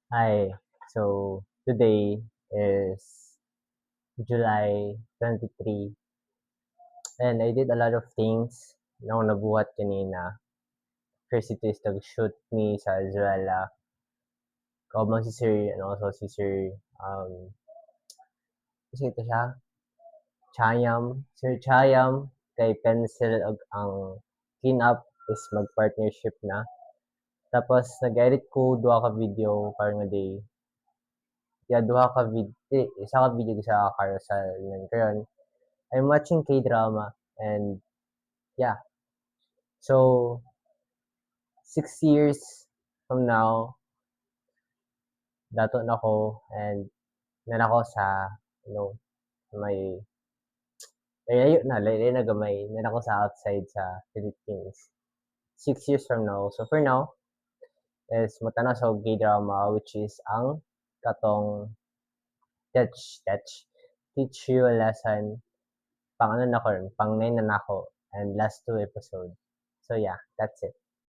Hi. So today is July 23 and I did a lot of things na akong nabuhat kanina. First it is nag-shoot me sa Azuela. Kaubang si Sir and also si Sir kasi ito siya, Chayam. Sir Chayam kay Pencil ang clean up is mag-partnership na. Tapos nag-edit ko duha ka video karong day. Yeah, duha ka video, isa ka video sa carousel karon. I'm watching K-drama and yeah. So 6 years from now, dato na ko and nanako sa you know may layo na gamay nanako sa outside sa Philippines. 6 years from now. So for now is matanaw sa K-drama which is ang katong teach you a lesson pang ano na ko pang 9 na nako and last 2 episode. So yeah, that's it.